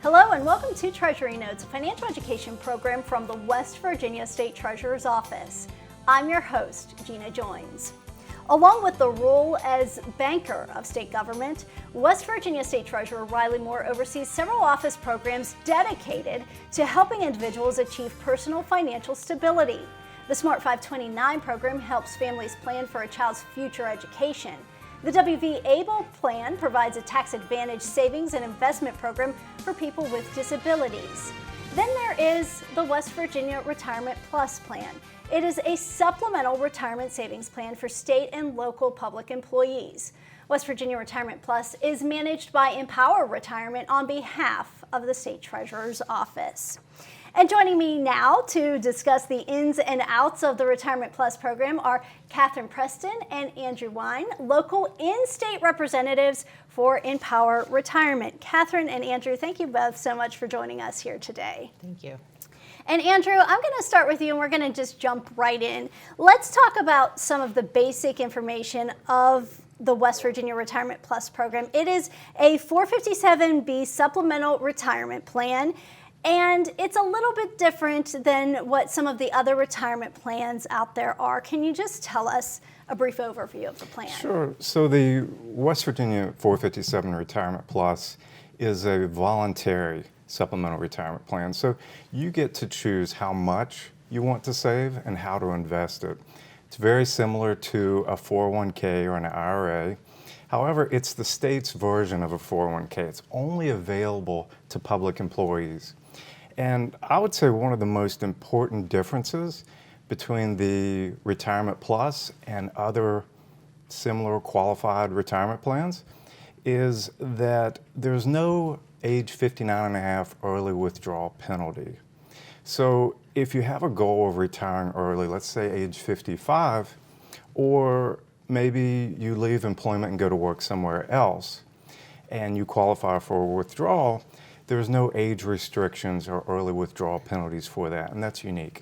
Hello and welcome to Treasury Notes, a financial education program from the West Virginia State Treasurer's Office. I'm your host, Gina Joins. Along with the role as banker of state government, West Virginia State Treasurer Riley Moore oversees several office programs dedicated to helping individuals achieve personal financial stability. The Smart 529 program helps families plan for a child's future education. The WVABLE plan provides a tax-advantaged savings and investment program for people with disabilities. Then there is the West Virginia Retirement Plus plan. It is a supplemental retirement savings plan for state and local public employees. West Virginia Retirement Plus is managed by Empower Retirement on behalf of the State Treasurer's Office. And joining me now to discuss the ins and outs of the Retirement Plus program are Preston and Andrew Wyne, local in-state representatives for Empower Retirement. Catherine and Andrew, thank you both so much for joining us here today. Thank you. And Andrew, I'm going to start with you and we're going to just jump right in. Let's talk about some of the basic information of the West Virginia Retirement Plus program. It is a 457B supplemental retirement plan. And it's a little bit different than what some of the other retirement plans out there are. Can you just tell us a brief overview of the plan? Sure. So the West Virginia 457 Retirement Plus is a voluntary supplemental retirement plan. So you get to choose how much you want to save and how to invest it. It's very similar to a 401k or an IRA. However, it's the state's version of a 401k. It's only available to public employees. And I would say one of the most important differences between the Retirement Plus and other similar qualified retirement plans is that there's no age 59 and a half early withdrawal penalty. So if you have a goal of retiring early, let's say age 55, or maybe you leave employment and go to work somewhere else, and you qualify for a withdrawal, there's no age restrictions or early withdrawal penalties for that, and that's unique.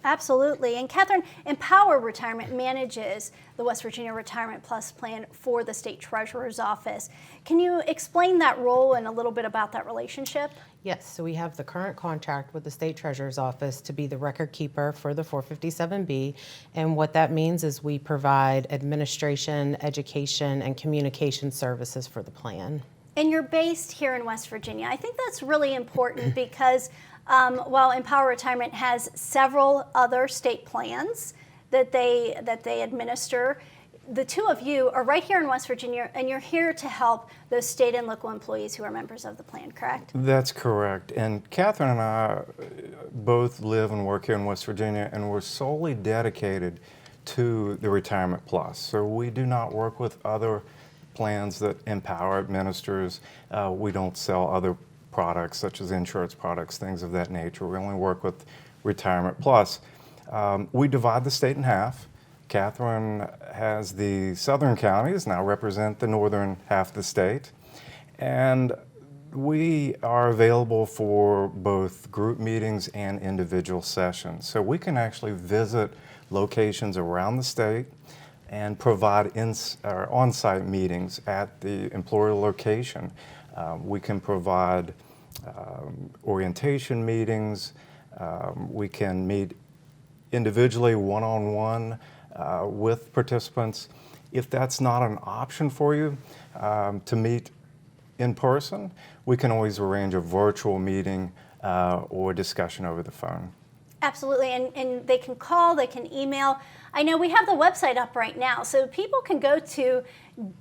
Absolutely. And Catherine, Empower Retirement manages the West Virginia Retirement Plus plan for the State Treasurer's Office. Can you explain that role and a little bit about that relationship? Yes, so we have the current contract with the State Treasurer's Office to be the record keeper for the 457B, and what that means is we provide administration, education, and communication services for the plan. And you're based here in West Virginia. I think that's really important because while Empower Retirement has several other state plans that they administer, the two of you are right here in West Virginia, and you're here to help those state and local employees who are members of the plan, correct? That's correct. And Catherine and I both live and work here in West Virginia, and we're solely dedicated to the Retirement Plus. So we do not work with other plans that Empower administers. We don't sell other products such as insurance products, things of that nature. We only work with Retirement Plus. We divide the state in half. Catherine has the southern counties, now represent the northern half of the state. And we are available for both group meetings and individual sessions. So we can actually visit locations around the state and provide on-site meetings at the employer location. We can provide orientation meetings. We can meet individually, one-on-one with participants. If that's not an option for you to meet in person, we can always arrange a virtual meeting or discussion over the phone. Absolutely, and they can call, they can email. I know we have the website up right now, so people can go to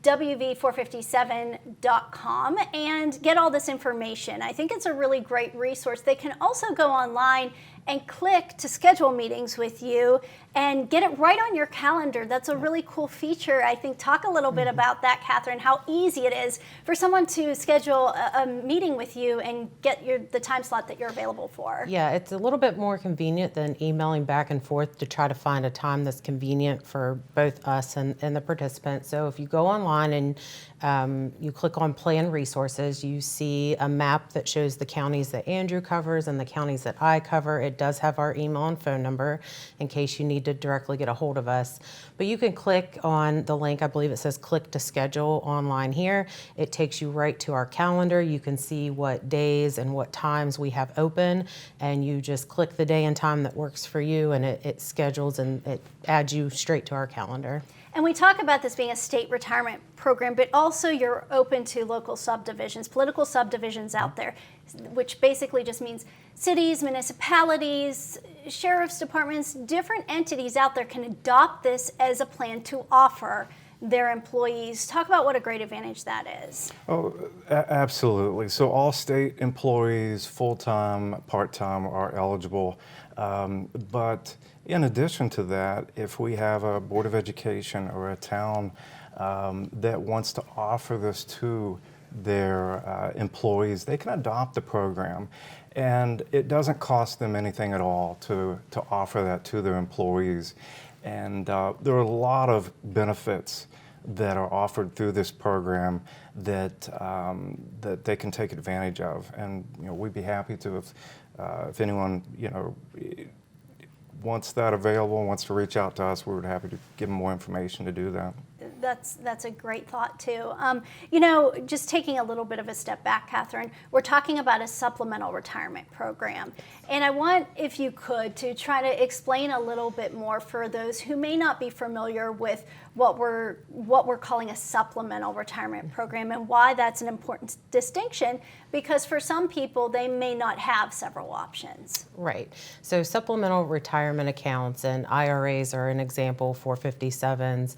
WV457.com and get all this information. I think it's a really great resource. They can also go online and click to schedule meetings with you and get it right on your calendar. That's a really cool feature. I think talk a little bit about that, Catherine, how easy it is for someone to schedule a meeting with you and get the time slot that you're available for. Yeah, it's a little bit more convenient than emailing back and forth to try to find a time that's convenient for both us and the participant. So if you go online and You click on Plan Resources, you see a map that shows the counties that Andrew covers and the counties that I cover. It does have our email and phone number in case you need to directly get a hold of us. But you can click on the link, I believe it says click to schedule online here. It takes you right to our calendar. You can see what days and what times we have open, and you just click the day and time that works for you, and it schedules and it adds you straight to our calendar. And we talk about this being a state retirement program, but also you're open to local subdivisions, political subdivisions out there, which basically just means cities, municipalities, sheriff's departments, different entities out there can adopt this as a plan to offer their employees. Talk about what a great advantage that is. Oh, absolutely. So all state employees, full-time, part-time, are eligible. But in addition to that, if we have a Board of Education or a town that wants to offer this to their employees, they can adopt the program. And it doesn't cost them anything at all to offer that to their employees. And there are a lot of benefits that are offered through this program that that they can take advantage of. And we'd be happy to, if anyone wants that available, wants to reach out to us, we would be happy to give them more information to do that. That's a great thought too. Just taking a little bit of a step back, Catherine, we're talking about a supplemental retirement program. And I want, if you could, to try to explain a little bit more for those who may not be familiar with what we're calling a supplemental retirement program and why that's an important distinction, because for some people they may not have several options. Right. So supplemental retirement accounts and IRAs are an example, 457s,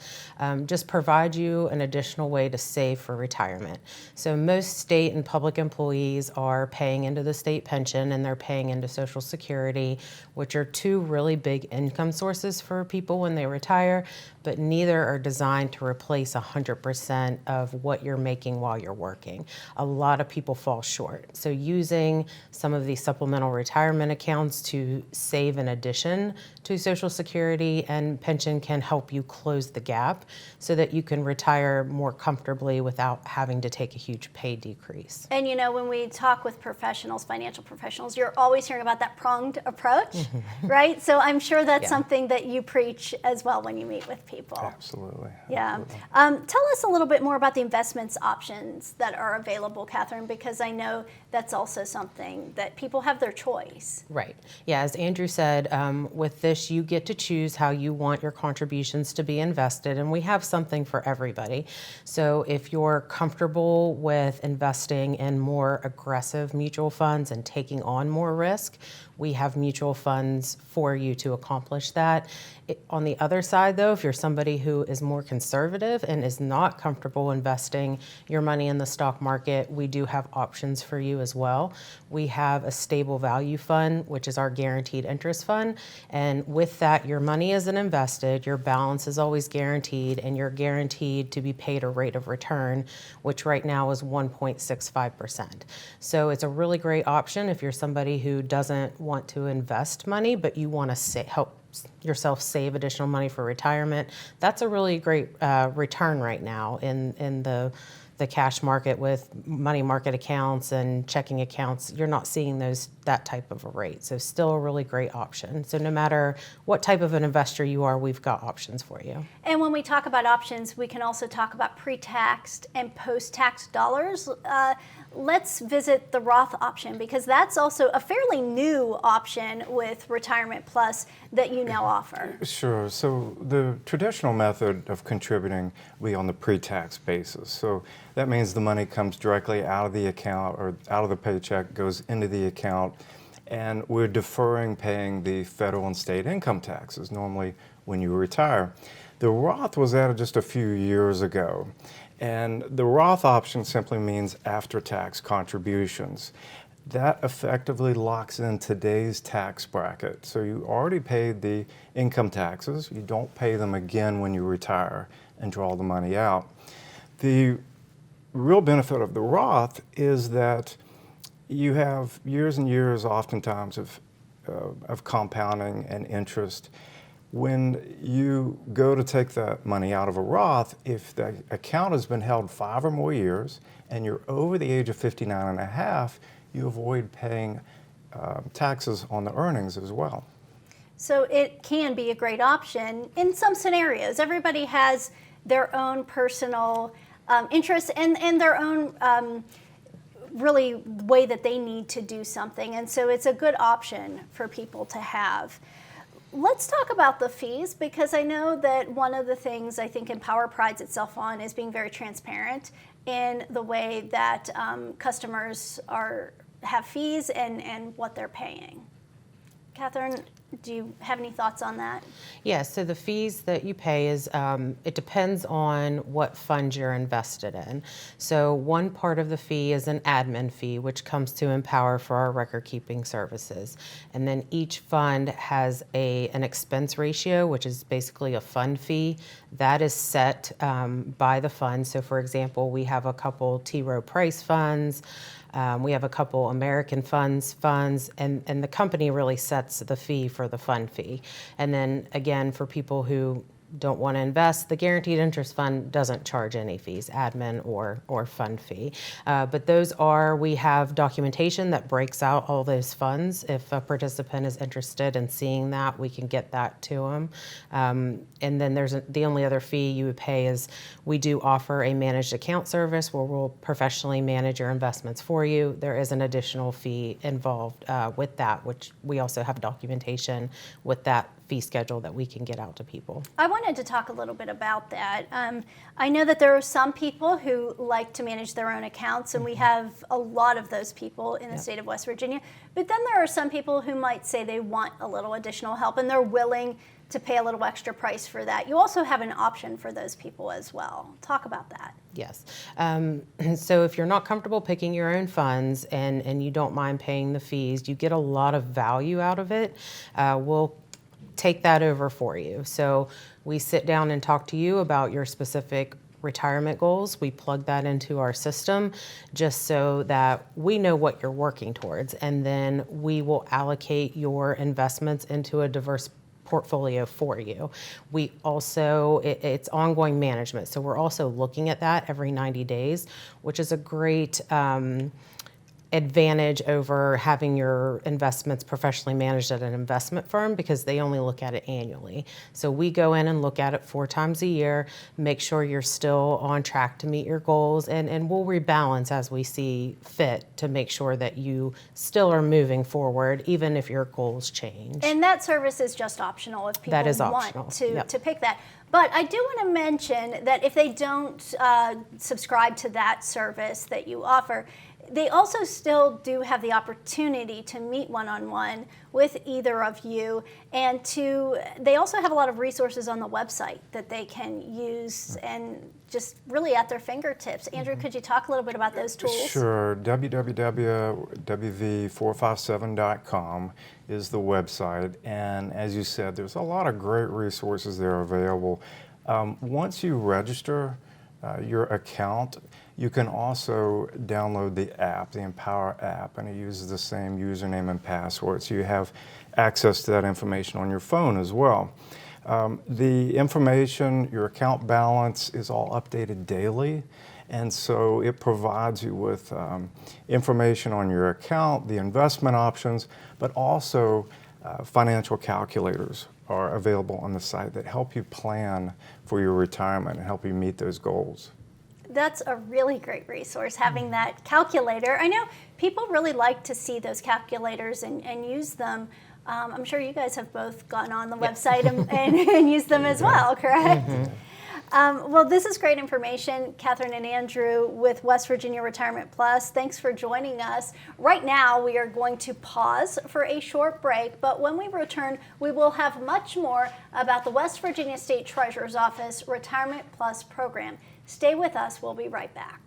just provide you an additional way to save for retirement. So most state and public employees are paying into the state pension and they're paying into Social Security, which are two really big income sources for people when they retire, but neither are designed to replace 100% of what you're making while you're working. A lot of people fall short. So using some of these supplemental retirement accounts to save in addition to Social Security and pension can help you close the gap so that you can retire more comfortably without having to take a huge pay decrease. And when we talk with professionals, financial professionals, you're always hearing about that pronged approach, right? So I'm sure that's something that you preach as well when you meet with people. Absolutely. Yeah. Absolutely. Tell us a little bit more about the investments options that are available, Catherine, because I know that's also something that people have their choice. Right. Yeah, as Andrew said, with this, you get to choose how you want your contributions to be invested, and we have something for everybody. So if you're comfortable with investing in more aggressive mutual funds and taking on more risk, we have mutual funds for you to accomplish that. On the other side, though, if you're somebody who is more conservative and is not comfortable investing your money in the stock market, we do have options for you as well. We have a stable value fund, which is our guaranteed interest fund. And with that, your money isn't invested, your balance is always guaranteed, and you're guaranteed to be paid a rate of return, which right now is 1.65%. So it's a really great option if you're somebody who doesn't want to invest money, but you want to help yourself save additional money for retirement. That's a really great return right now in the cash market with money market accounts and checking accounts. You're not seeing that type of a rate. So still a really great option. So no matter what type of an investor you are, we've got options for you. And when we talk about options, we can also talk about pre-taxed and post-tax dollars. Let's visit the Roth option, because that's also a fairly new option with Retirement Plus that you now offer. Sure. So the traditional method of contributing will be on the pre-tax basis. So that means the money comes directly out of the account or out of the paycheck, goes into the account, and we're deferring paying the federal and state income taxes normally when you retire. The Roth was added just a few years ago. And the Roth option simply means after-tax contributions. That effectively locks in today's tax bracket. So you already paid the income taxes. You don't pay them again when you retire and draw the money out. The real benefit of the Roth is that you have years and years oftentimes of compounding and interest. When you go to take that money out of a Roth, if the account has been held 5 or more years and you're over the age of 59 and a half, you avoid paying taxes on the earnings as well. So it can be a great option in some scenarios. Everybody has their own personal interests and their own really way that they need to do something. And so it's a good option for people to have. Let's talk about the fees, because I know that one of the things I think Empower prides itself on is being very transparent in the way that customers have fees and what they're paying. Catherine, do you have any thoughts on that? Yes, so the fees that you pay is, it depends on what fund you're invested in. So one part of the fee is an admin fee, which comes to Empower for our record keeping services. And then each fund has an expense ratio, which is basically a fund fee. That is set by the fund. So for example, we have a couple T. Rowe Price funds. We have a couple American funds, and the company really sets the fee for the fund fee. And then again, for people who don't want to invest, the guaranteed interest fund doesn't charge any fees, admin or fund fee. But we have documentation that breaks out all those funds. If a participant is interested in seeing that, we can get that to them. And then the only other fee you would pay is we do offer a managed account service where we'll professionally manage your investments for you. There is an additional fee involved with that, which we also have documentation with that fee schedule that we can get out to people. I wanted to talk a little bit about that. I know that there are some people who like to manage their own accounts, and we have a lot of those people in the state of West Virginia. But then there are some people who might say they want a little additional help, and they're willing to pay a little extra price for that. You also have an option for those people as well. Talk about that. Yes. So if you're not comfortable picking your own funds and you don't mind paying the fees, you get a lot of value out of it. We'll take that over for you. So we sit down and talk to you about your specific retirement goals. We plug that into our system just so that we know what you're working towards. And then we will allocate your investments into a diverse portfolio for you. We also, it's ongoing management. So we're also looking at that every 90 days, which is a great advantage over having your investments professionally managed at an investment firm, because they only look at it annually. So we go in and look at it 4 times a year, make sure you're still on track to meet your goals, and we'll rebalance as we see fit to make sure that you still are moving forward, even if your goals change. And that service is just optional if people want to pick that. But I do want to mention that if they don't subscribe to that service that you offer, they also still do have the opportunity to meet one-on-one with either of you, and they also have a lot of resources on the website that they can use and just really at their fingertips. Andrew, could you talk a little bit about those tools? Sure. www.wv457.com is the website, and as you said, there's a lot of great resources there available. Once you register your account, you can also download the app, the Empower app, and it uses the same username and password, so you have access to that information on your phone as well. The information, your account balance, is all updated daily, and so it provides you with information on your account, the investment options, but also financial calculators are available on the site that help you plan for your retirement and help you meet those goals. That's a really great resource, having that calculator. I know people really like to see those calculators and use them. I'm sure you guys have both gone on the website and used them as well, correct? Well, this is great information. Catherine and Andrew with West Virginia Retirement Plus, thanks for joining us. Right now, we are going to pause for a short break, but when we return, we will have much more about the West Virginia State Treasurer's Office Retirement Plus program. Stay with us. We'll be right back.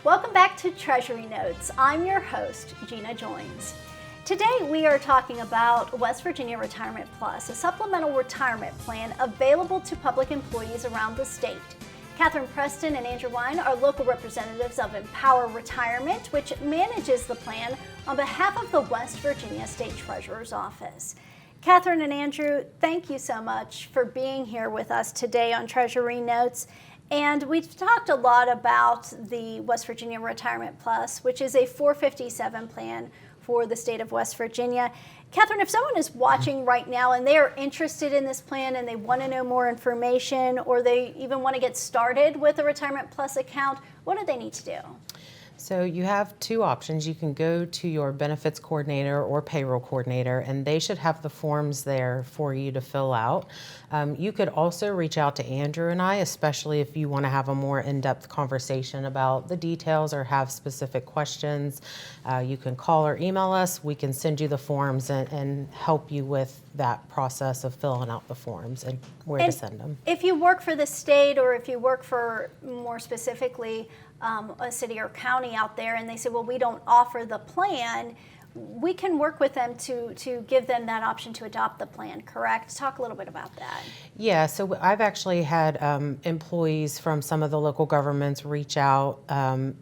Welcome back to Treasury Notes. I'm your host, Gina Joins. Today we are talking about West Virginia Retirement Plus, a supplemental retirement plan available to public employees around the state. Catherine Preston and Andrew Wyne are local representatives of Empower Retirement, which manages the plan on behalf of the West Virginia State Treasurer's Office. Catherine and Andrew, thank you so much for being here with us today on Treasury Notes. And we've talked a lot about the West Virginia Retirement Plus, which is a 457 plan for the state of West Virginia. Catherine, if someone is watching right now and they are interested in this plan and they want to know more information, or they even want to get started with a Retirement Plus account, what do they need to do? So you have two options. You can go to your benefits coordinator or payroll coordinator, and they should have the forms there for you to fill out. You could also reach out to Andrew and I, especially if you want to have a more in-depth conversation about the details or have specific questions. You can call or email us. We can send you the forms and help you with that process of filling out the forms and where to send them. If you work for the state, or if you work for, more specifically, a city or county out there, and they say, well, we don't offer the plan, we can work with them to give them that option to adopt the plan, correct? Talk a little bit about that. Yeah, so I've actually had employees from some of the local governments reach out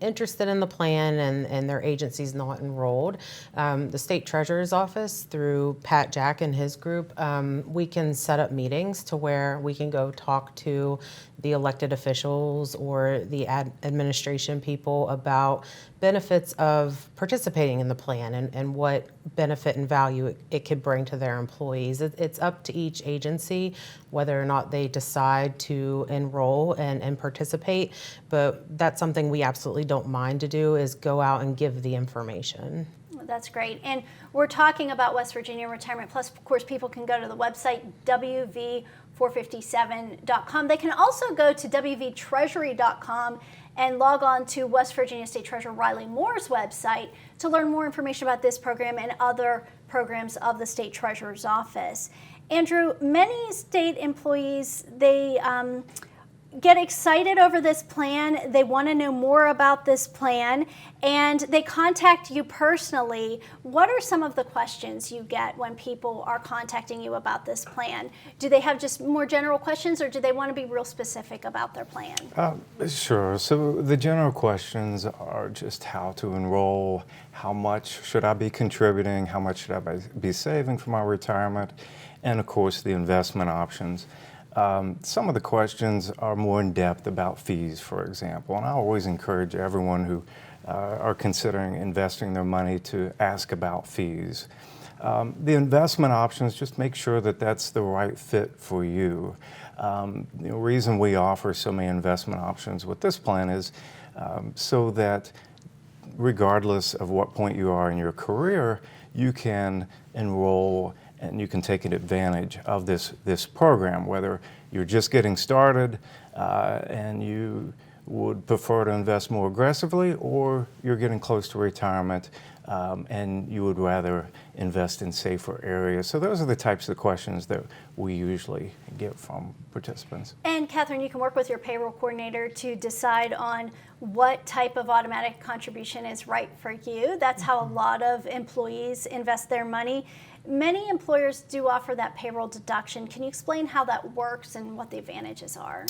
interested in the plan, and their agency's not enrolled. The state treasurer's office, through Pat Jack and his group, we can set up meetings to where we can go talk to the elected officials or the administration people about benefits of participating in the plan and what benefit and value it could bring to their employees. It's up to each agency whether or not they decide to enroll and participate, but that's something we absolutely don't mind to do, is go out and give the information. That's great. And we're talking about West Virginia Retirement Plus. Of course, people can go to the website WV457.com. They can also go to WVTreasury.com and log on to West Virginia State Treasurer Riley Moore's website to learn more information about this program and other programs of the State Treasurer's Office. Andrew, many state employees, they get excited over this plan. They want to know more about this plan, and they contact you personally. What are some of the questions you get when people are contacting you about this plan? Do they have just more general questions, or do they want to be real specific about their plan? Sure. So the general questions are just how to enroll, how much should I be contributing, how much should I be saving for my retirement, and of course the investment options. Some of the questions are more in depth about fees, for example, and I always encourage everyone who are considering investing their money to ask about fees. The investment options, just make sure that that's the right fit for you. The reason we offer so many investment options with this plan is so that regardless of what point you are in your career, you can enroll and you can take advantage of this program, whether you're just getting started and you would prefer to invest more aggressively, or you're getting close to retirement and you would rather invest in safer areas. So those are the types of questions that we usually get from participants. And Catherine, you can work with your payroll coordinator to decide on what type of automatic contribution is right for you. That's how a lot of employees invest their money. Many employers do offer that payroll deduction. Can you explain how that works and what the advantages are?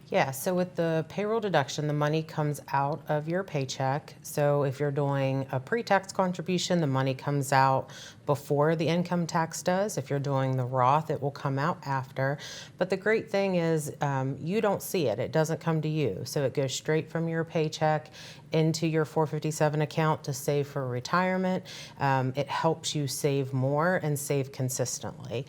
Yeah, so with the payroll deduction, the money comes out of your paycheck. So if you're doing a pre-tax contribution, the money comes out before the income tax does. If you're doing the Roth, it will come out after. But the great thing is you don't see it. It doesn't come to you. So it goes straight from your paycheck into your 457 account to save for retirement. It helps you save more and save consistently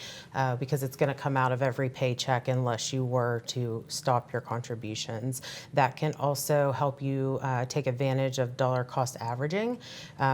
because it's going to come out of every paycheck unless you were to stop your contributions. That can also help you take advantage of dollar cost averaging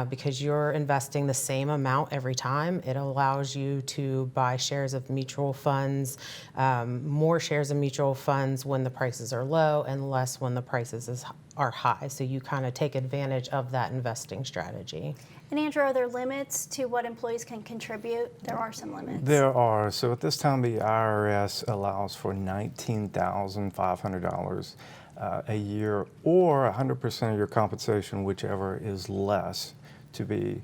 because you're investing the same amount every time. It allows you to buy shares of mutual funds, more shares of mutual funds when the prices are low and less when the prices are high. So you kind of take advantage of that investing strategy. And Andrew, are there limits to what employees can contribute? There are some limits. There are. So at this time, the IRS allows for $19,500 a year, or 100% of your compensation, whichever is less, to be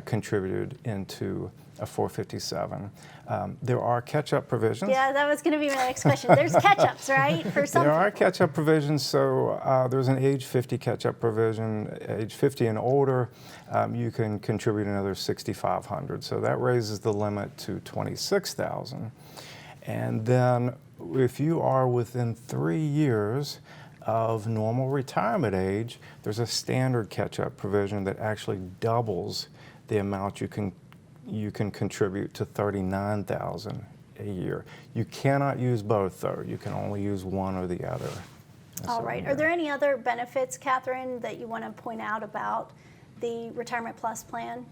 contributed into a 457. There are catch-up provisions. Yeah, that was going to be my next question. There's catch-ups, right, for some There are people? catch-up provisions. So there's an age 50 catch-up provision. Age 50 and older, you can contribute another $6,500. So that raises the limit to $26,000. And then if you are within 3 years of normal retirement age, there's a standard catch-up provision that actually doubles the amount you can contribute to $39,000 a year. You cannot use both, though. You can only use one or the other. All right. Are there any other benefits, Catherine, that you want to point out about the Retirement Plus plan?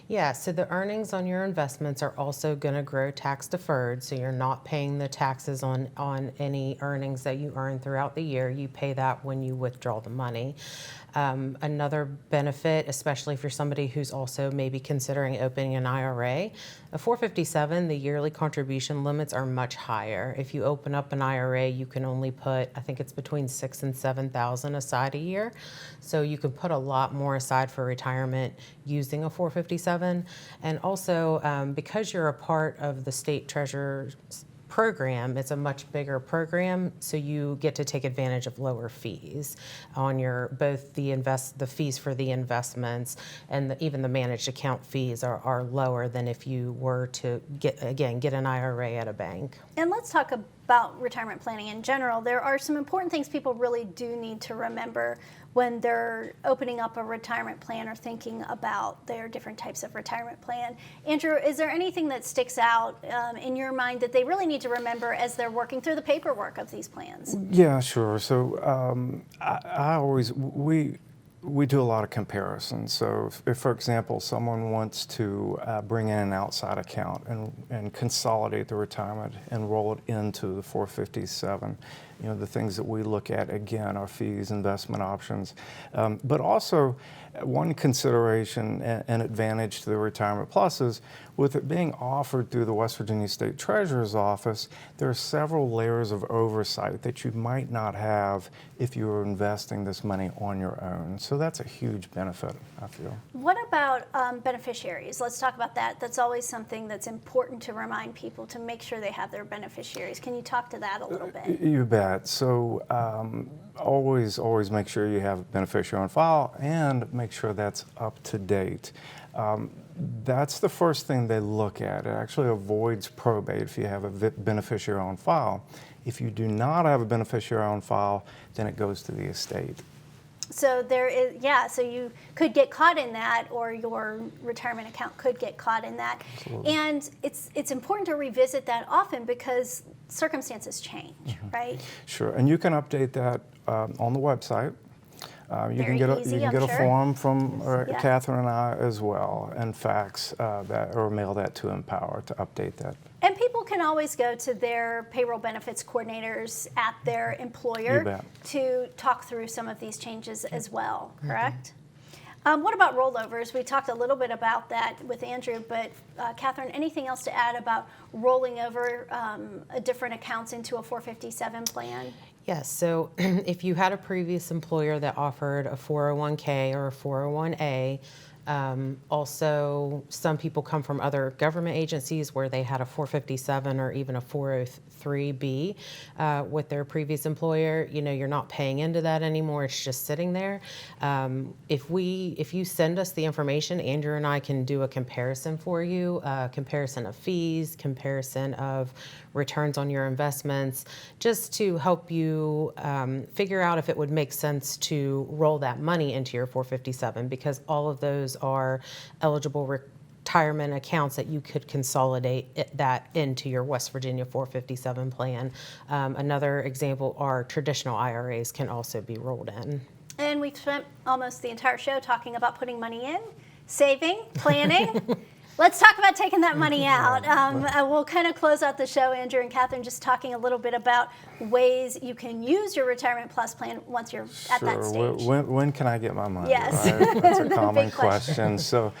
Yeah, so the earnings on your investments are also going to grow tax deferred, so you're not paying the taxes on any earnings that you earn throughout the year. You pay that when you withdraw the money. Another benefit, especially if you're somebody who's also maybe considering opening an IRA, a 457, the yearly contribution limits are much higher. If you open up an IRA, you can only put, I think it's between $6,000 and $7,000 aside a year. So you can put a lot more aside for retirement using a 457. And also, because you're a part of the state treasurer's program, it's a much bigger program, so you get to take advantage of lower fees on your both the fees for the investments and even the managed account fees are lower than if you were to get an IRA at a bank. And let's talk about retirement planning in general. There are some important things people really do need to remember when they're opening up a retirement plan or thinking about their different types of retirement plan. Andrew, is there anything that sticks out in your mind that they really need to remember as they're working through the paperwork of these plans? Yeah, sure. So we do a lot of comparisons. So if, for example, someone wants to bring in an outside account and consolidate the retirement and roll it into the 457, the things that we look at, again, are fees, investment options, but also one consideration and advantage to the Retirement Plus is with it being offered through the West Virginia State Treasurer's Office, there are several layers of oversight that you might not have if you were investing this money on your own. So that's a huge benefit, I feel. What about beneficiaries? Let's talk about that. That's always something that's important to remind people to make sure they have their beneficiaries. Can you talk to that a little bit? You bet. So always make sure you have a beneficiary on file and make sure that's up to date. That's the first thing they look at. It actually avoids probate if you have a beneficiary on file. If you do not have a beneficiary on file, then it goes to the estate. So there is, so you could get caught in that, or your retirement account could get caught in that. Absolutely. And it's important to revisit that often because circumstances change, right? Sure, and you can update that on the website. You can get a form from Catherine and I as well, and fax that or mail that to Empower to update that. And people can always go to their payroll benefits coordinators at their employer to talk through some of these changes as well, correct? What about rollovers? We talked a little bit about that with Andrew, but Catherine, anything else to add about rolling over different accounts into a 457 plan? Yes, so if you had a previous employer that offered a 401k or a 401a, also some people come from other government agencies where they had a 457 or even a 403b with their previous employer. You're not paying into that anymore, it's just sitting there. If you send us the information, Andrew and I can do a comparison for you, comparison of fees, comparison of returns on your investments, just to help you figure out if it would make sense to roll that money into your 457, because all of those are eligible retirement accounts that you could consolidate that into your West Virginia 457 plan. Another example are traditional IRAs can also be rolled in. And we've spent almost the entire show talking about putting money in, saving, planning. Let's talk about taking that money out. We'll kind of close out the show, Andrew and Catherine, just talking a little bit about ways you can use your Retirement Plus plan once you're at that stage. When can I get my money? Yes. Right? That's a common question. So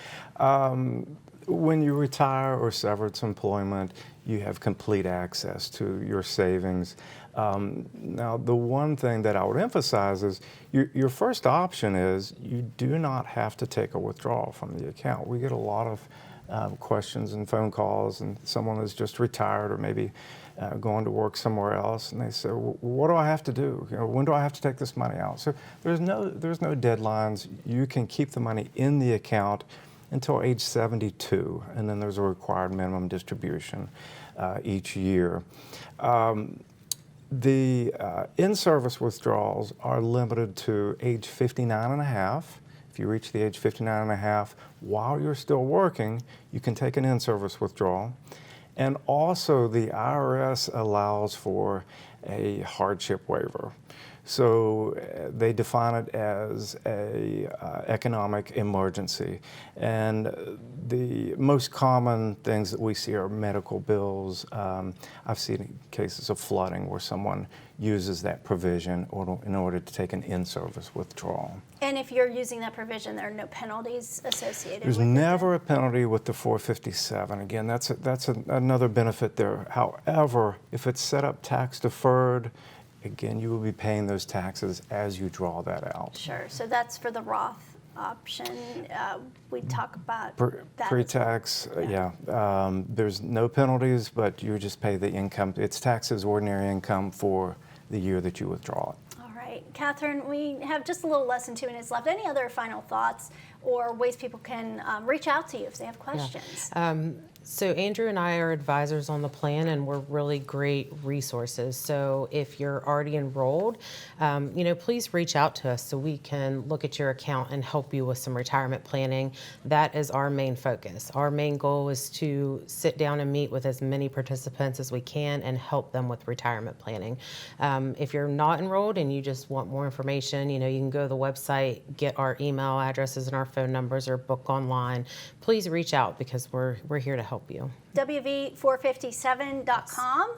when you retire or severance employment, you have complete access to your savings. Now, the one thing that I would emphasize is your first option is you do not have to take a withdrawal from the account. We get a lot of questions and phone calls, and someone is just retired or maybe going to work somewhere else, and they say, well, "What do I have to do? When do I have to take this money out?" So there's no deadlines. You can keep the money in the account until age 72, and then there's a required minimum distribution each year. The in-service withdrawals are limited to age 59 and a half. If you reach the age 59 and a half while you're still working, you can take an in-service withdrawal. And also the IRS allows for a hardship waiver. So they define it as a economic emergency. And the most common things that we see are medical bills. I've seen cases of flooding where someone uses that provision in order to take an in-service withdrawal. And if you're using that provision, there are no penalties associated There's with it? There's never a penalty with the 457. Again, that's another benefit there. However, if it's set up tax deferred, again, you will be paying those taxes as you draw that out. Sure. So that's for the Roth option. We talk about that. Pre-tax, yeah. There's no penalties, but you just pay the income. It's taxed as ordinary income for the year that you withdraw it. All right. Catherine, we have just a little less than 2 minutes left. Any other final thoughts or ways people can reach out to you if they have questions? Yeah. So Andrew and I are advisors on the plan, and we're really great resources. So if you're already enrolled, please reach out to us so we can look at your account and help you with some retirement planning. That is our main focus. Our main goal is to sit down and meet with as many participants as we can and help them with retirement planning. If you're not enrolled and you just want more information, you can go to the website, get our email addresses and our phone numbers, or book online. Please reach out because we're here to help you. WV457.com.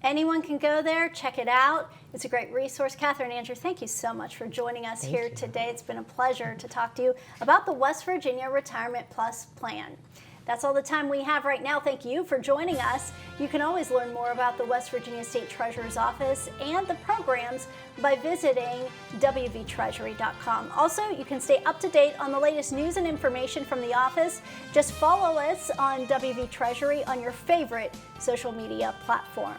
Anyone can go there, check it out. It's a great resource. Catherine, Andrew, thank you so much for joining us here today. It's been a pleasure to talk to you about the West Virginia Retirement Plus plan. That's all the time we have right now. Thank you for joining us. You can always learn more about the West Virginia State Treasurer's Office and the programs by visiting WVTreasury.com. Also, you can stay up to date on the latest news and information from the office. Just follow us on WV Treasury on your favorite social media platform.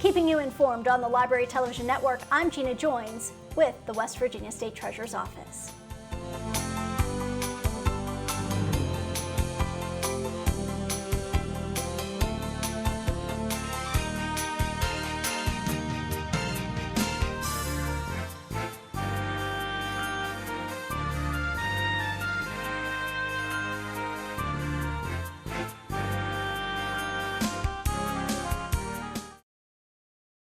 Keeping you informed on the Library Television Network, I'm Gina Joins with the West Virginia State Treasurer's Office.